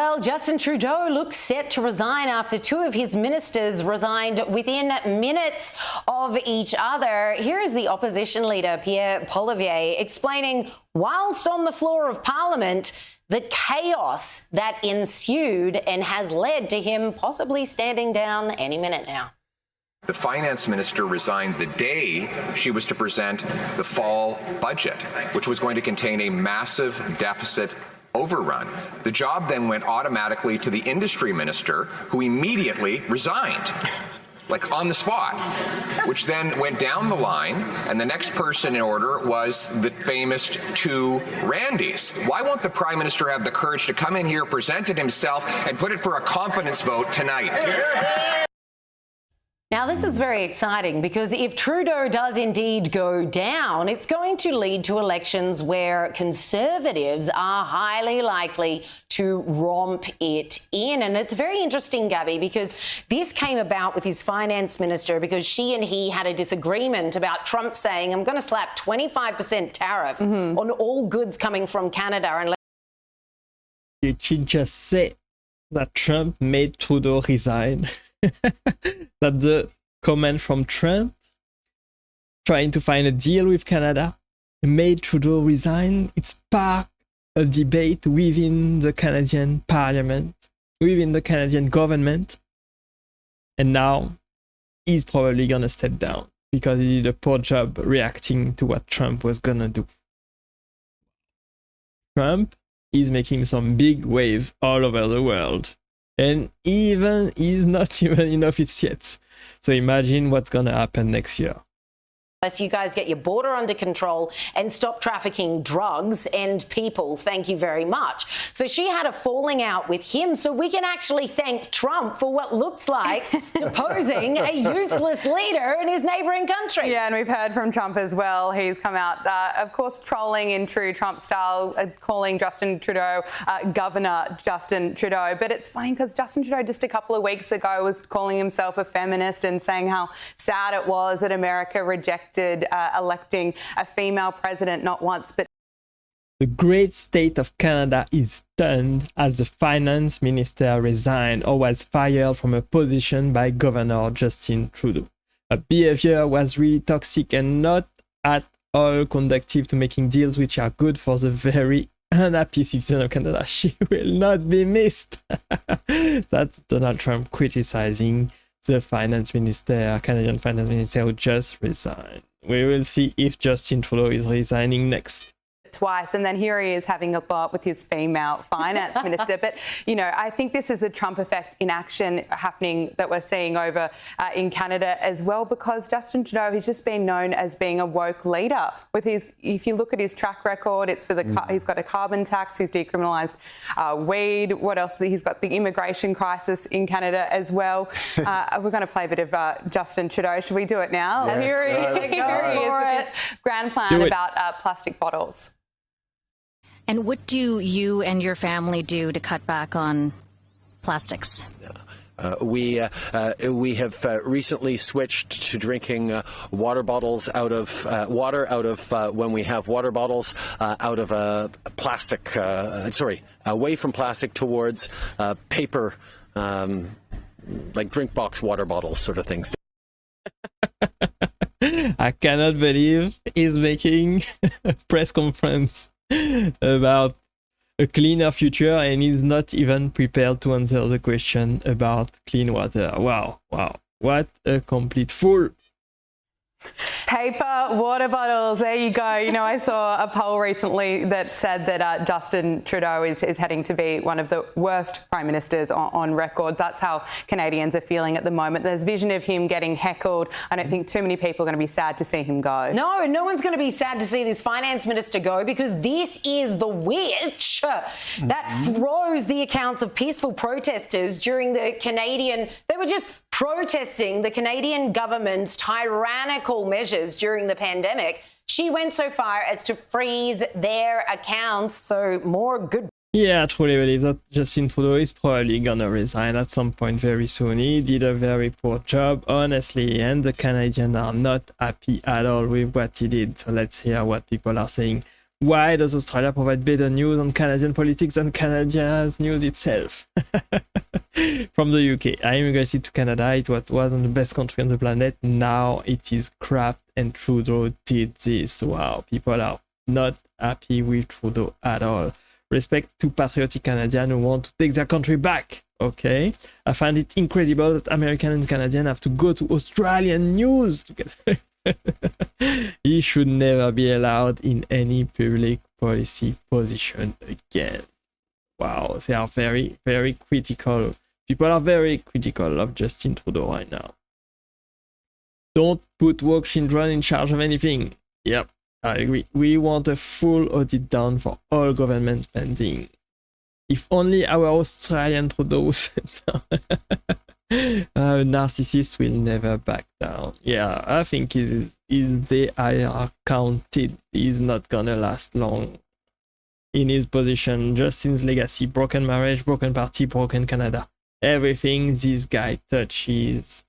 Well, Justin Trudeau looks set to resign after two of his ministers resigned within minutes of each other. Here is the opposition leader, Pierre Poilievre, explaining, whilst on the floor of Parliament, the chaos that ensued and has led to him possibly standing down any minute now. The finance minister resigned the day she was to present the fall budget, which was going to contain a massive deficit overrun. The job then went automatically to the industry minister, who immediately resigned, like on the spot, which then went down the line, and the next person in order was the famous two Randys. Why won't the Prime Minister have the courage to come in here, present it himself, and put it for a confidence vote tonight? Now, this is very exciting because if Trudeau does indeed go down, it's going to lead to elections where Conservatives are highly likely to romp it in. And it's very interesting, Gabby, because this came about with his finance minister because she and he had a disagreement about Trump saying, I'm going to slap 25% tariffs on all goods coming from Canada. And Did she just say that Trump made Trudeau resign? That the comment from Trump trying to find a deal with Canada made Trudeau resign. It sparked a debate within the Canadian Parliament, within the Canadian government, and now he's probably gonna step down because he did a poor job reacting to what Trump was gonna do. Trump is making some big wave all over the world. And even is not even in office yet. So imagine what's going to happen next year. Unless you guys get your border under control and stop trafficking drugs and people, thank you very much. So she had a falling out with him, so we can actually thank Trump for what looks like deposing a useless leader in his neighbouring country. Yeah, and we've heard from Trump as well. He's come out, of course, trolling in true Trump style, calling Justin Trudeau Governor Justin Trudeau. But it's funny because Justin Trudeau just a couple of weeks ago was calling himself a feminist and saying how sad it was that America rejected electing a female president not once but the great state of Canada is stunned as the finance minister resigned or was fired from a position by Governor Justin Trudeau. Her behavior was really toxic and not at all conducive to making deals which are good for the very unhappy citizen of Canada. She will not be missed. That's Donald Trump criticizing the finance minister, Canadian finance minister, who just resigned. We will see if Justin Trudeau is resigning next. Twice, and then here he is having a thought with his female finance minister. But, you know, I think this is the Trump effect in action happening that we're seeing over in Canada as well, because Justin Trudeau has just been known as being a woke leader. With his, if you look at his track record, it's for the he's got a carbon tax, he's decriminalised weed. What else? He's got the immigration crisis in Canada as well. We're going to play a bit of Justin Trudeau. Should we do it now? Yes. Here he is with his grand plan about plastic bottles. And what do you and your family do to cut back on plastics? We have recently switched to drinking water bottles out of when we have water bottles out of plastic. Away from plastic towards paper, like drink box water bottles, sort of things. I cannot believe he's making a press conference about a cleaner future and he's not even prepared to answer the question about clean water. Wow, what a complete fool. Paper water bottles, there you go. You know, I saw a poll recently that said that Justin Trudeau is heading to be one of the worst prime ministers on record. That's how Canadians are feeling at the moment. There's vision of him getting heckled. I don't think too many people are going to be sad to see him go. No one's going to be sad to see this finance minister go, because this is the witch that froze the accounts of peaceful protesters during the Canadian... They were just protesting the Canadian government's tyrannical measures during the pandemic. She went so far as to freeze their accounts. So more good. Yeah, I truly believe that Justin Trudeau is probably gonna resign at some point very soon. He did a very poor job, honestly, and the Canadians are not happy at all with what he did. So let's hear what people are saying Why does Australia provide better news on Canadian politics than Canadia's news itself? From the UK, I immigrated to Canada. It wasn't the best country on the planet. Now it is crap, and Trudeau did this. Wow, people are not happy with Trudeau at all. Respect to patriotic Canadians who want to take their country back. Okay, I find it incredible that Americans and Canadians have to go to Australian news to get. He should never be allowed in any public policy position again. Wow, they are very, very critical. People are very critical of Justin Trudeau right now. Don't put woke children in charge of anything. Yep, I agree. We want a full audit done for all government spending. If only our Australian Trudeau said narcissists will never back down. Yeah, I think if they are counted, he's not gonna last long in his position. Justin's legacy, broken marriage, broken party, broken Canada. Everything this guy touches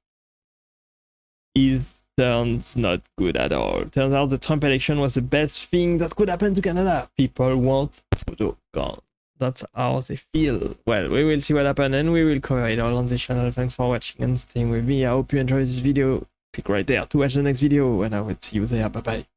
turns not good at all. Turns out the Trump election was the best thing that could happen to Canada. People want Trudeau gone. That's how they feel. Well, we will see what happens, and we will cover it all on this channel. Thanks for watching and staying with me. I hope you enjoyed this video. Click right there to watch the next video, and I will see you there. Bye bye.